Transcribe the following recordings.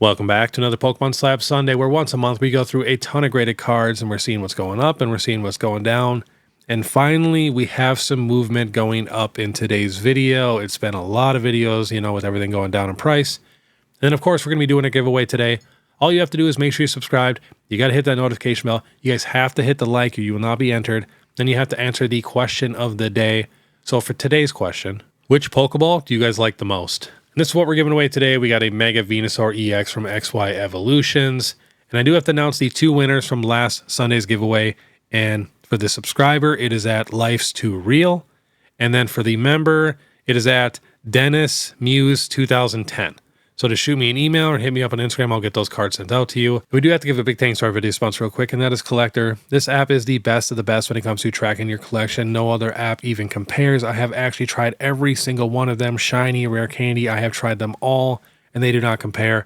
Welcome back to another Pokemon Slab Sunday, where once a month we go through a ton of graded cards and we're seeing what's going up and we're seeing what's going down. And finally, we have some movement going up in today's video. It's been a lot of videos, with everything going down in price. And then, of course, we're going to be doing a giveaway today. All you have to do is make sure you're subscribed. You got to hit that notification bell. You guys have to hit the like or you will not be entered. Then you have to answer the question of the day. So for today's question, which Pokeball do you guys like the most? And this is what we're giving away today. We got a Mega Venusaur EX from XY Evolutions. And I do have to announce the two winners from last Sunday's giveaway. And for the subscriber, it is at Life's Too Real. And then for the member, it is at Dennis Muse 2010. So to shoot me an email or hit me up on Instagram, I'll get those cards sent out to you. We do have to give a big thanks to our video sponsor real quick, and that is Collectr. This app is the best of the best when it comes to tracking your collection. No other app even compares. I have actually tried every single one of them. Shiny, rare candy, I have tried them all, and they do not compare.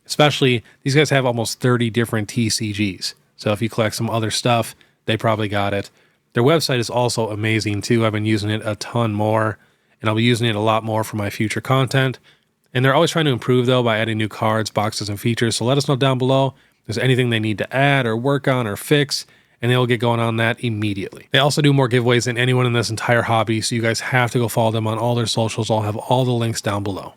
Especially, these guys have almost 30 different TCGs. So if you collect some other stuff, they probably got it. Their website is also amazing too. I've been using it a ton more, and I'll be using it a lot more for my future content. And they're always trying to improve, though, by adding new cards, boxes, and features. So let us know down below if there's anything they need to add or work on or fix, and they'll get going on that immediately. They also do more giveaways than anyone in this entire hobby, so you guys have to go follow them on all their socials. I'll have all the links down below.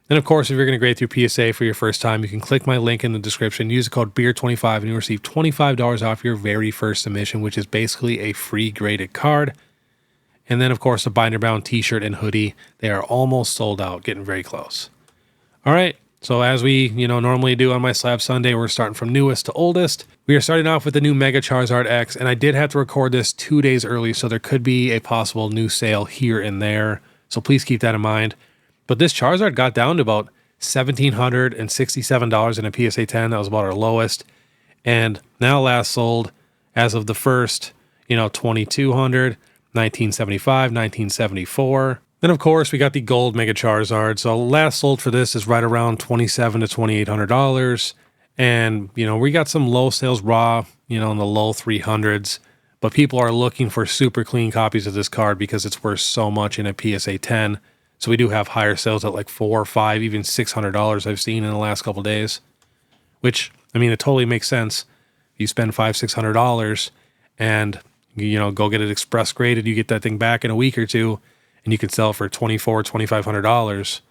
And of course, if you're going to grade through PSA for your first time, you can click my link in the description, use the code BEARD25, and you'll receive $25 off your very first submission, which is basically a free graded card. And then, of course, the binder bound t-shirt and hoodie. They are almost sold out, getting very close. All right, so as we normally do on my Slab Sunday, we're starting from newest to oldest. We are starting off with the new Mega Charizard X, and I did have to record this 2 days early, so there could be a possible new sale here and there. So please keep that in mind. But this Charizard got down to about $1,767 in a PSA 10. That was about our lowest. And now last sold as of the first, $2,200, $1,975, $1,974. Then, of course, we got the gold Mega Charizard. So last sold for this is right around $2,700 to $2,800. And, we got some low sales raw, in the low 300s. But people are looking for super clean copies of this card because it's worth so much in a PSA 10. So we do have higher sales at like $400, $500, even $600 I've seen in the last couple of days. Which, it totally makes sense. You spend $500, $600 and, go get it express graded. You get that thing back in a week or two. And you can sell for $2,400,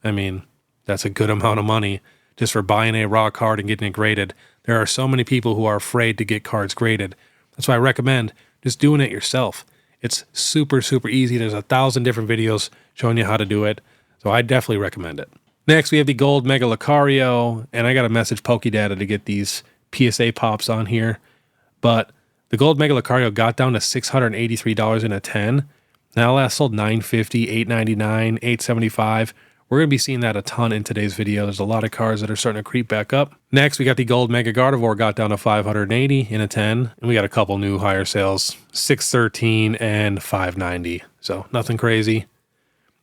$2,500. That's a good amount of money just for buying a raw card and getting it graded. There are so many people who are afraid to get cards graded. That's why I recommend just doing it yourself. It's super, super easy. There's 1,000 different videos showing you how to do it. So I definitely recommend it. Next, we have the gold Mega Lucario. And I got to message PokeData to get these PSA pops on here. But the gold Mega Lucario got down to $683 in a 10. Now last sold $950, $899, $875. We're going to be seeing that a ton in today's video. There's a lot of cards that are starting to creep back up. Next, we got the gold Mega Gardevoir got down to $580 in a 10. And we got a couple new higher sales, $613 and $590. So nothing crazy.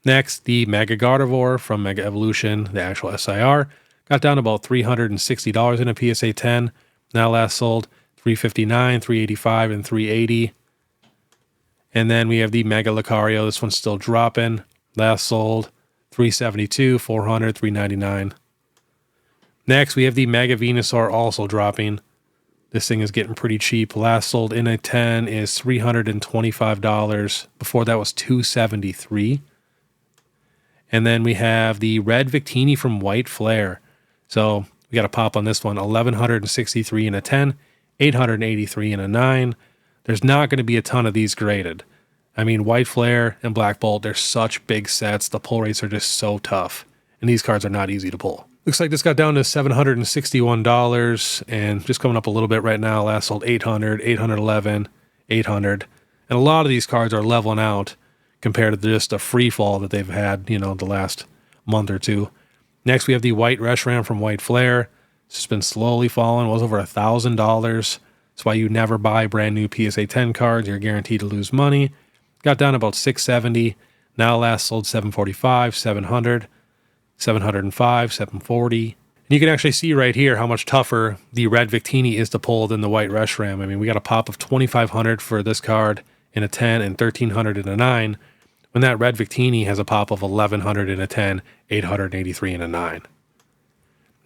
Next, the Mega Gardevoir from Mega Evolution, the actual SIR, got down to about $360 in a PSA 10. Now last sold $359, $385, and $380. And then we have the Mega Lucario. This one's still dropping. Last sold $372, $400, $399. Next, we have the Mega Venusaur also dropping. This thing is getting pretty cheap. Last sold in a 10 is $325. Before that was $273. And then we have the Red Victini from White Flare. So we got a pop on this one. $1,163 in a 10, $883 in a 9. There's not going to be a ton of these graded. White Flare and Black Bolt, they're such big sets. The pull rates are just so tough. And these cards are not easy to pull. Looks like this got down to $761 and just coming up a little bit right now. Last sold $800, $811, $800. And a lot of these cards are leveling out compared to just a free fall that they've had, the last month or two. Next, we have the White Reshiram from White Flare. It's just been slowly falling. It was over $1,000. That's why you never buy brand new PSA 10 cards. You're guaranteed to lose money. Got down about $670. Now last sold $745, $700, $705, $740. And you can actually see right here how much tougher the Red Victini is to pull than the White Reshiram. We got a pop of $2,500 for this card in a 10 and $1,300 in a 9. When that Red Victini has a pop of $1,100 in a 10, $883 in a 9.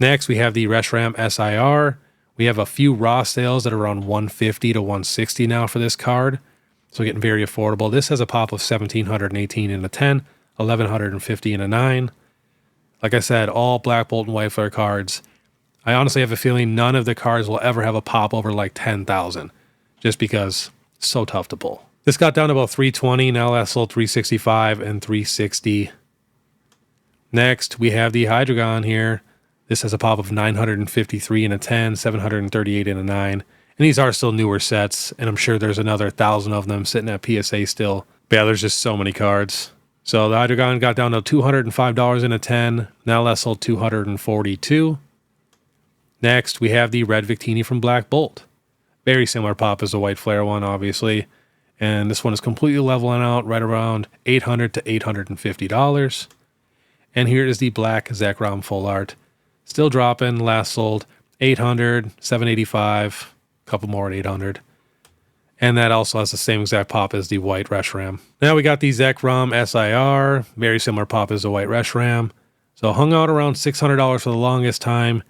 Next, we have the Reshiram SIR. We have a few raw sales that are around 150 to 160 now for this card. So getting very affordable. This has a pop of 1,718 in a 10, 1,150 in a 9. Like I said, all Black Bolt and White Flare cards. I honestly have a feeling none of the cards will ever have a pop over like 10,000, just because it's so tough to pull. This got down to about 320, now last sold 365 and 360. Next, we have the Hydreigon here. This has a pop of 953 in a 10, 738 in a 9. And these are still newer sets, and I'm sure there's another 1,000 of them sitting at PSA still. But yeah, there's just so many cards. So the Hydreigon got down to $205 in a 10, now last sold 242. Next, we have the Red Victini from Black Bolt. Very similar pop as the White Flare one, obviously. And this one is completely leveling out right around $800 to $850. And here is the Black Zekrom Full Art. Still dropping, last sold 800, 785, a couple more at 800. And that also has the same exact pop as the White Reshiram. Now we got the Zekrom SIR, very similar pop as the White Reshiram. So hung out around $600 for the longest time,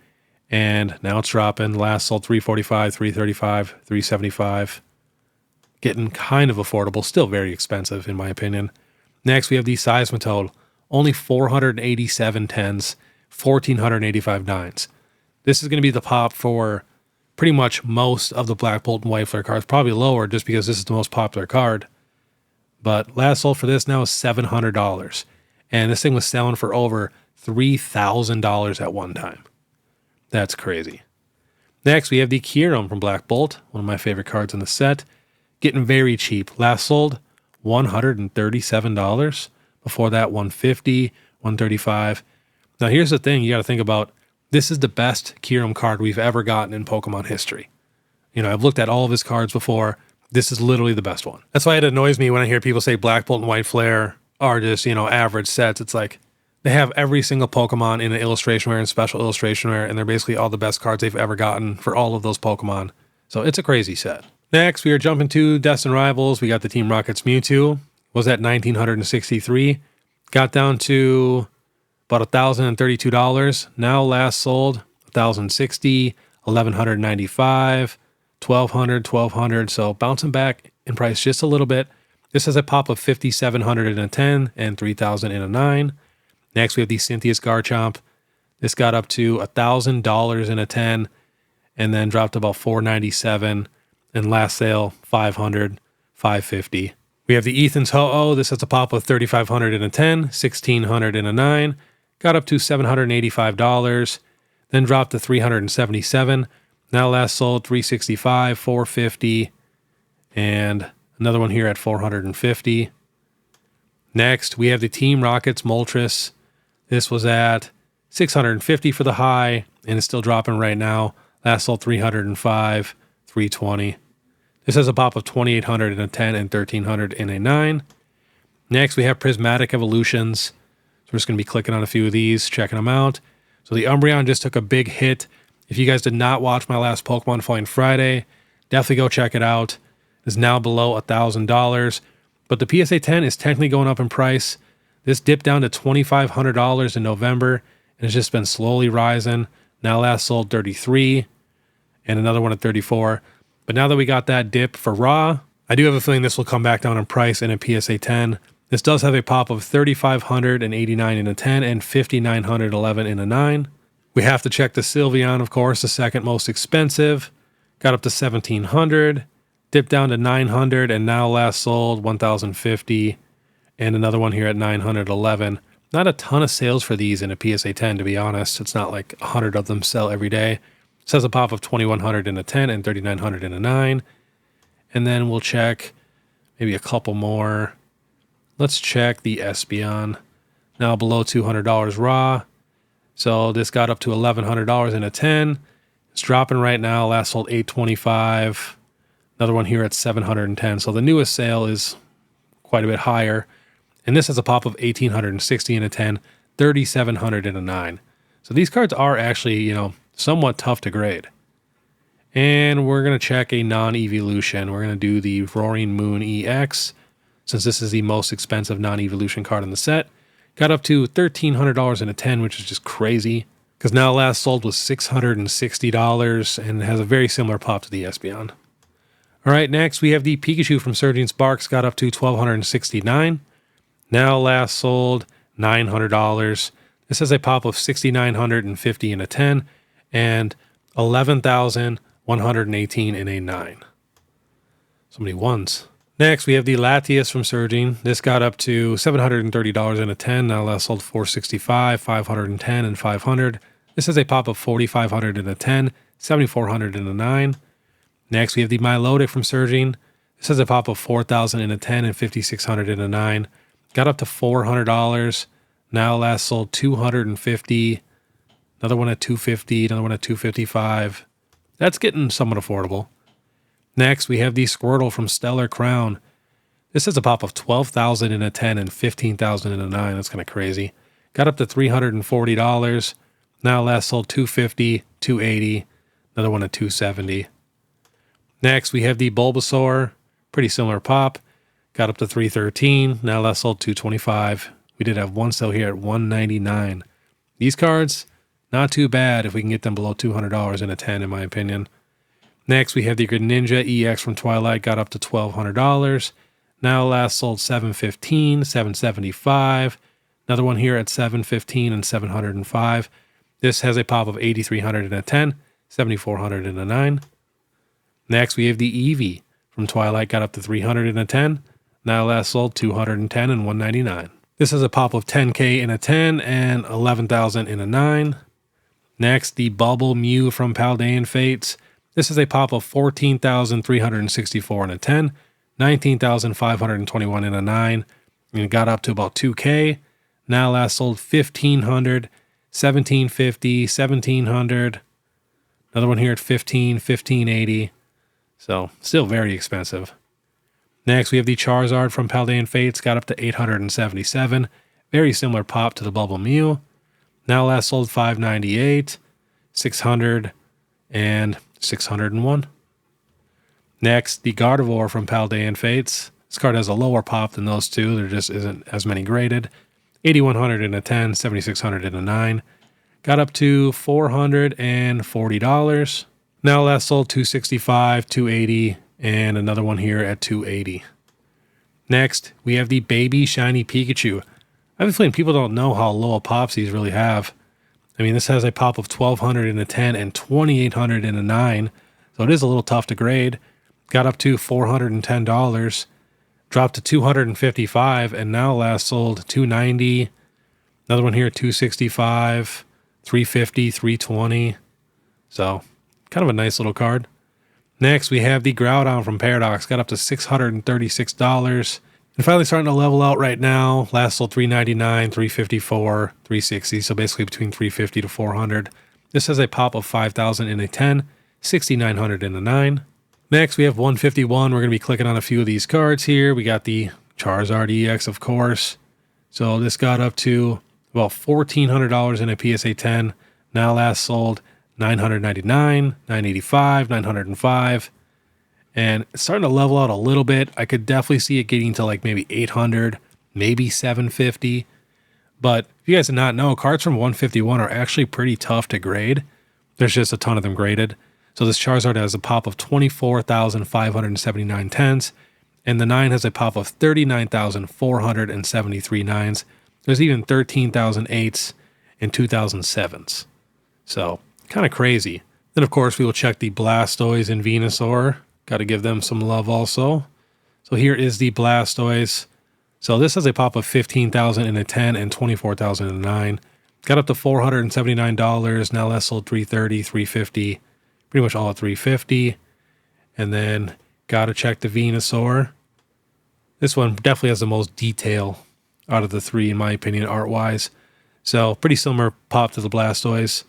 and now it's dropping. Last sold 345, 335, 375. Getting kind of affordable, still very expensive in my opinion. Next we have the Seismitoad, only 487 10s, 1,485 9s. This is going to be the pop for pretty much most of the Black Bolt and White Flare cards, probably lower just because this is the most popular card. But last sold for this now is $700. And this thing was selling for over $3,000 at one time. That's crazy. Next, we have the Kyurem from Black Bolt, one of my favorite cards in the set. Getting very cheap. Last sold $137. Before that, $150, $135. Now here's the thing you got to think about. This is the best Kyurem card we've ever gotten in Pokemon history. You know, I've looked at all of his cards before. This is literally the best one. That's why it annoys me when I hear people say Black Bolt and White Flare are just, you know, average sets. It's like they have every single Pokemon in an illustration rare and special illustration rare, and they're basically all the best cards they've ever gotten for all of those Pokemon. So it's a crazy set. Next, we are jumping to Destined Rivals. We got the Team Rocket's Mewtwo. Was at $1,963. Got down to about $1,032. Now last sold $1,060, $1,195, $1,200, $1,200. So bouncing back in price just a little bit. This has a pop of $5,700 in a 10 and $3,000 in a 9. Next, we have the Cynthia's Garchomp. This got up to $1,000 in a 10 and then dropped about $497. And last sale, $500, $550. We have the Ethan's Ho-Oh. This has a pop of $3,500 in a 10, $1,600 in a 9. Got up to $785, then dropped to $377. Now last sold $365, $450, and another one here at $450. Next, we have the Team Rocket's Moltres. This was at $650 for the high, and it's still dropping right now. Last sold $305, $320. This has a pop of $2,800 in a 10 and $1,300 in a 9. Next, we have Prismatic Evolutions. We're just going to be clicking on a few of these, checking them out. So the Umbreon just took a big hit. If you guys did not watch my last Pokemon Fighting Friday, definitely go check it out. It's now below $1,000. But the PSA 10 is technically going up in price. This dipped down to $2,500 in November, and it's just been slowly rising. Now last sold $33, and another one at $34. But now that we got that dip for raw, I do have a feeling this will come back down in price in a PSA 10. This does have a pop of $3,589 in a 10 and $5,911 in a 9. We have to check the Sylveon, of course, the second most expensive. Got up to $1,700, dipped down to $900, and now last sold $1,050, and another one here at $911. Not a ton of sales for these in a PSA 10, to be honest. It's not like 100 of them sell every day. It says a pop of $2,100 in a 10 and $3,900 in a 9. And then we'll check maybe a couple more. Let's check the Espeon. Now below $200 raw. So this got up to $1,100 in a 10. It's dropping right now. Last sold $825. Another one here at $710. So the newest sale is quite a bit higher. And this has a pop of $1,860 in a 10, $3,700 in a 9. So these cards are actually, you know, somewhat tough to grade. And we're going to check a non-evolution. We're going to do the Roaring Moon EX, since this is the most expensive non-evolution card in the set. Got up to $1,300 in a 10, which is just crazy. because now last sold was $660 and has a very similar pop to the Espeon. All right, next we have the Pikachu from Surging Sparks, got up to $1,269. Now last sold $900. This has a pop of $6,950 in a 10 and $11,118 in a 9. So many ones. Next, we have the Latias from Surging. This got up to $730 in a 10. Now last sold $465, $510, and $500. This has a pop of $4,500 in a 10, $7,400 in a 9. Next, we have the Milotic from Surging. This has a pop of $4,000 in a 10 and $5,600 in a 9. Got up to $400. Now last sold $250. Another one at $250. Another one at $255. That's getting somewhat affordable. Next, we have the Squirtle from Stellar Crown. This is a pop of $12,000 in a 10 and $15,000 in a 9. That's kind of crazy. Got up to $340. Now last sold $250, $280. Another one at $270. Next, we have the Bulbasaur. Pretty similar pop. Got up to $313. Now last sold $225. We did have one sale here at $199. These cards, not too bad if we can get them below $200 in a 10, in my opinion. Next, we have the Greninja EX from Twilight, got up to $1,200. Now last sold $715, $775. Another one here at $715 and $705. This has a pop of $8,300 in a 10, $7,400 in a 9. Next, we have the Eevee from Twilight, got up to $300 in a 10. Now last sold $210 and $199. This has a pop of $10K in a 10 and $11,000 in a 9. Next, the Bubble Mew from Paldean Fates. This is a pop of $14,364 in a 10, $19,521 in a 9, and it got up to about $2K. Now last sold $1,500, $1,750, $1,700. Another one here at $15, $1,580. So still very expensive. Next, we have the Charizard from Paldean Fates, got up to $877. Very similar pop to the Bubble Mew. Now last sold $598, $600, and $601. Next, the Gardevoir from Paldean Fates. This card has a lower pop than those two. There just isn't as many graded. $8,100 in a 10, $7,600 in a 9. Got up to $440. Now last sold $265, $280, and another one here at $280. Next, we have the Baby Shiny Pikachu. I have a feeling people don't know how low a pops these really have. I mean, this has a pop of $1,200 in a 10 and $2,800 in a 9, so it is a little tough to grade. Got up to $410, dropped to $255, and now last sold $290. Another one here at $265, $350, $320. So, kind of a nice little card. Next, we have the Groudon from Paradox. Got up to $636. And finally starting to level out right now. Last sold $399, $354, $360. So basically between $350 to $400. This has a pop of $5,000 in a 10, $6,900 in a 9. Next, we have 151. We're going to be clicking on a few of these cards here. We got the Charizard EX, of course. So this got up to about $1,400 in a PSA 10. Now last sold $999, $985, $905. And it's starting to level out a little bit. I could definitely see it getting to like maybe $800, maybe $750. But if you guys did not know, cards from 151 are actually pretty tough to grade. There's just a ton of them graded. So this Charizard has a pop of 24,579 tens, and the 9 has a pop of 39,473 9s. There's even 13,000 8s and 2,000 7s. So kind of crazy. Then, of course, we will check the Blastoise and Venusaur. Got to give them some love also. So here is the Blastoise. So this has a pop of 15,000 in a 10 and 24,000 in a 9. Got up to $479. Now last sold $330, $350. Pretty much all at $350. And then got to check the Venusaur. This one definitely has the most detail out of the three, in my opinion, art-wise. So pretty similar pop to the Blastoise.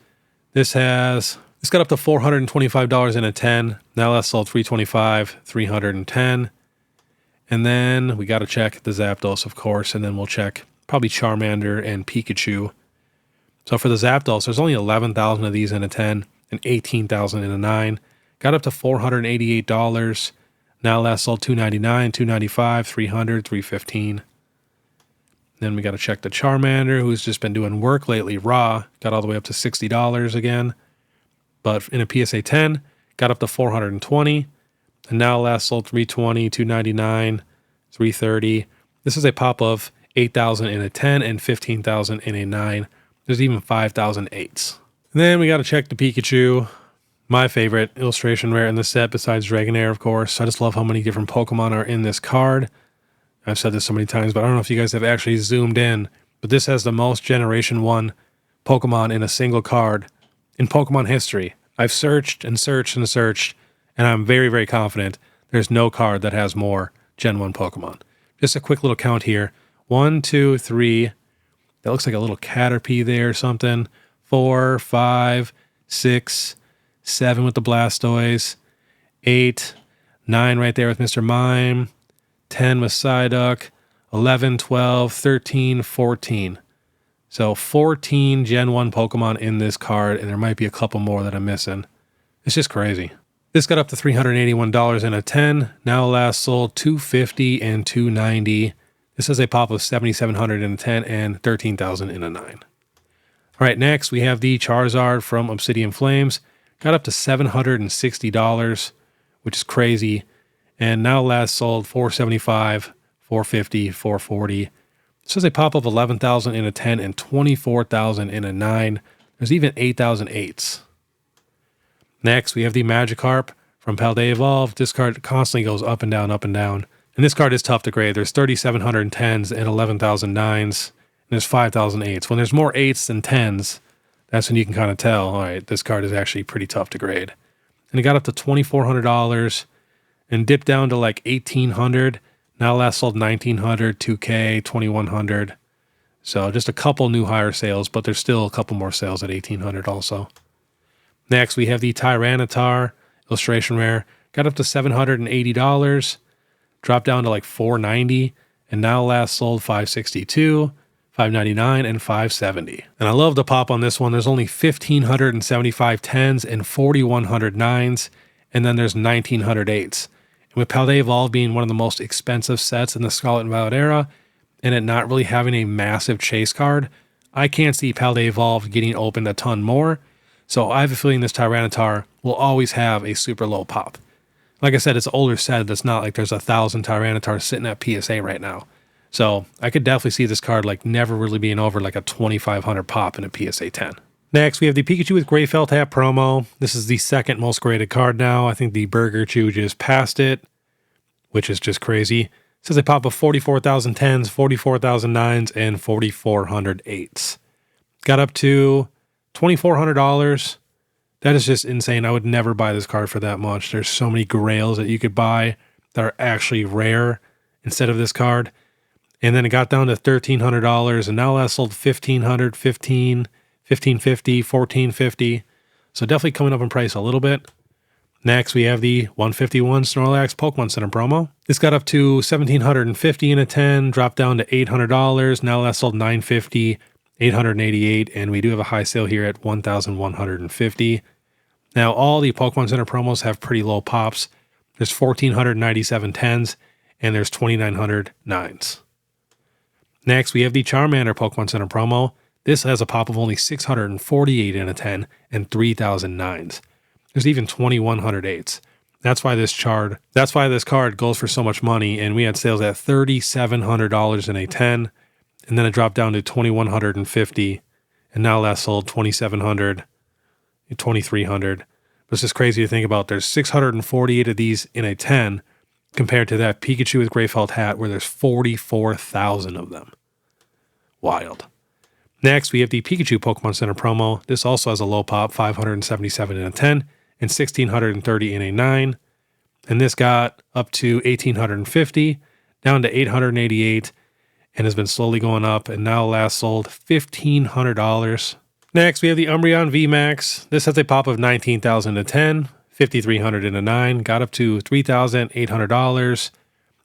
This got up to $425 in a 10. Now last sold $325, $310. And then we got to check the Zapdos, of course, and then we'll check probably Charmander and Pikachu. So for the Zapdos, there's only 11,000 of these in a 10 and 18,000 in a 9. Got up to $488. Now last sold $299, $295, $300, $315. Then we got to check the Charmander, who's just been doing work lately. Raw got all the way up to $60 again. But in a PSA 10, got up to $420. And now last sold $320, $299, $330. This is a pop of $8,000 in a 10 and $15,000 in a 9. There's even $5,008s. And then we got to check the Pikachu. My favorite illustration rare in the set, besides Dragonair, of course. I just love how many different Pokemon are in this card. I've said this so many times, but I don't know if you guys have actually zoomed in. But this has the most Generation 1 Pokemon in a single card in Pokemon history. I've searched and searched and searched, and I'm very, very confident there's no card that has more Gen 1 Pokemon. Just a quick little count here. 1, 2, 3. That looks like a little Caterpie there or something. 4, 5, 6, 7 with the Blastoise. 8, 9 right there with Mr. Mime. 10 with Psyduck, 11, 12, 13, 14. So 14 Gen 1 Pokemon in this card, and there might be a couple more that I'm missing. It's just crazy. This got up to $381 in a 10. Now last sold $250 and $290. This is a pop of $7,700 in a 10 and $13,000 in a 9. All right, next we have the Charizard from Obsidian Flames. Got up to $760, which is crazy. And now last sold $475, $450, $440. This is a pop of $11,000 in a 10 and $24,000 in a 9. There's even 8,008s. Next, we have the Magikarp from Paldean Evolved. This card constantly goes up and down, up and down. And this card is tough to grade. There's 3,710s and 11,009s. And there's 5,008s. When there's more 8s than 10s, that's when you can kind of tell, all right, this card is actually pretty tough to grade. And it got up to $2,400. And dipped down to like $1,800. Now last sold $1,900, $2K, $2,100. So just a couple new higher sales, but there's still a couple more sales at $1,800 also. Next, we have the Tyranitar illustration rare. Got up to $780. Dropped down to like $490. And now last sold $562, $599, and $570. And I love the pop on this one. There's only 1,575 10s and 4,100 9s. And then there's 1,900 8s. And with Paldean Evolved being one of the most expensive sets in the Scarlet and Violet era, and it not really having a massive chase card, I can't see Paldean Evolved getting opened a ton more. So I have a feeling this Tyranitar will always have a super low pop. Like I said, it's an older set. It's not like there's 1,000 Tyranitar sitting at PSA right now. So I could definitely see this card like never really being over like a 2,500 pop in a PSA 10. Next, we have the Pikachu with Gray Felt Hat promo. This is the second most graded card now. I think the Burger Chew just passed it, which is just crazy. It says a pop of 44,000 10s, 44,000 9s, and 4,400 8s. Got up to $2,400. That is just insane. I would never buy this card for that much. There's so many grails that you could buy that are actually rare instead of this card. And then it got down to $1,300, and now last sold $1,500, $1,500. $1,550, $1,450. So definitely coming up in price a little bit. Next, we have the 151 Snorlax Pokemon Center promo. This got up to $1,750 in a 10, dropped down to $800. Now last sold $950, $888, and we do have a high sale here at $1,150. Now, all the Pokemon Center promos have pretty low pops. There's 1,497 10s, and there's 2,900 9s. Next, we have the Charmander Pokemon Center promo. This has a pop of only 648 in a 10 and 3,000 9s. There's even 2,100 8s. That's why this card goes for so much money, and we had sales at $3,700 in a 10, and then it dropped down to $2,150, and now last sold $2,700, $2,300. But it's just crazy to think about. There's 648 of these in a 10 compared to that Pikachu with Gray Felt Hat where there's 44,000 of them. Wild. Next, we have the Pikachu Pokemon Center promo. This also has a low pop, 577 in a 10 and 1,630 in a 9. And this got up to 1,850, down to 888, and has been slowly going up, and now last sold $1,500. Next, we have the Umbreon VMAX. This has a pop of 19,000 in a 10, 5,300 in a 9, got up to $3,800,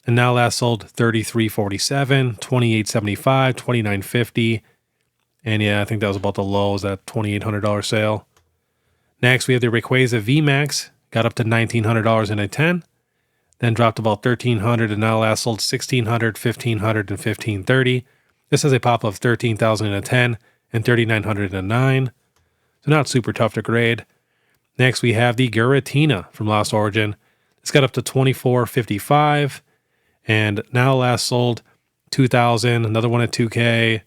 and now last sold $3,347, $2,875, $2,950. And yeah, I think that was about the lows, that $2,800 sale. Next, we have the Rayquaza VMAX. Got up to $1,900 in a 10. Then dropped about $1,300 and now last sold $1,600, $1,500, and $1,530. This has a pop of 13,010 and 3,909. So not super tough to grade. Next, we have the Giratina from Lost Origin. It's got up to 24.55 and now last sold 2,000. Another one at 2K.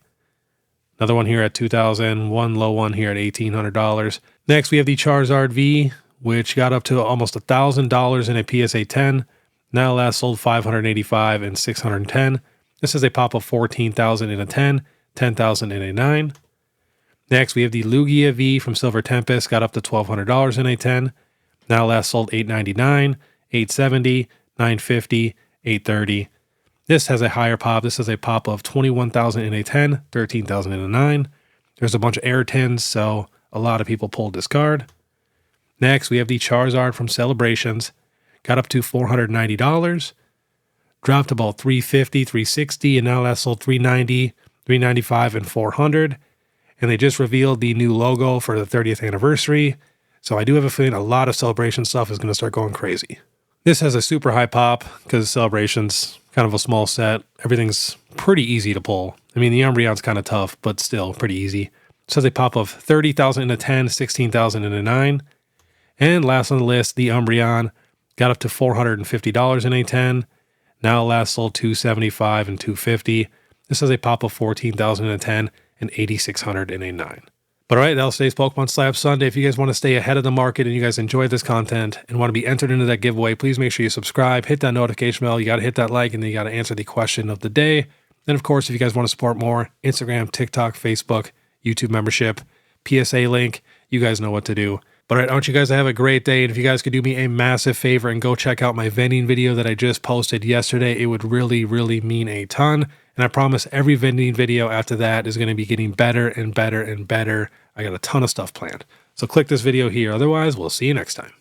Another one here at 2,000. One low one here at $1,800. Next, we have the Charizard V, which got up to almost $1,000 in a PSA 10. Now last sold 585 and 610. This is a pop of 14,000 in a 10, 10,000 in a 9. Next, we have the Lugia V from Silver Tempest, got up to $1,200 in a 10. Now last sold $899, $870, $950, $830. This has a higher pop. This is a pop of 21,000 in a 10, 13,000 in a 9. There's a bunch of air tins, so a lot of people pulled this card. Next, we have the Charizard from Celebrations, got up to $490. Dropped about $350, $360, and now last sold $390, $395, and $400. And they just revealed the new logo for the 30th anniversary. So I do have a feeling a lot of Celebration stuff is going to start going crazy. This has a super high pop because Celebration's kind of a small set. Everything's pretty easy to pull. I mean, the Umbreon's kind of tough, but still pretty easy. This has a pop of 30,000 in a 10, 16,000 in a 9. And last on the list, the Umbreon got up to $450 in a 10. Now last sold $275 and $250. This has a pop of 14,000 in a 10 and 8,600 in a 9. But all right, that'll today's Pokemon SLAB Sunday. If you guys want to stay ahead of the market and you guys enjoy this content and want to be entered into that giveaway, please make sure you subscribe, hit that notification bell. You got to hit that like, and then you got to answer the question of the day. Then, of course, if you guys want to support more, Instagram, TikTok, Facebook, YouTube membership, PSA link, you guys know what to do. But all right, I want you guys to have a great day. And if you guys could do me a massive favor and go check out my vending video that I just posted yesterday, it would really, really mean a ton. And I promise every vending video after that is going to be getting better and better and better. I got a ton of stuff planned. So click this video here. Otherwise, we'll see you next time.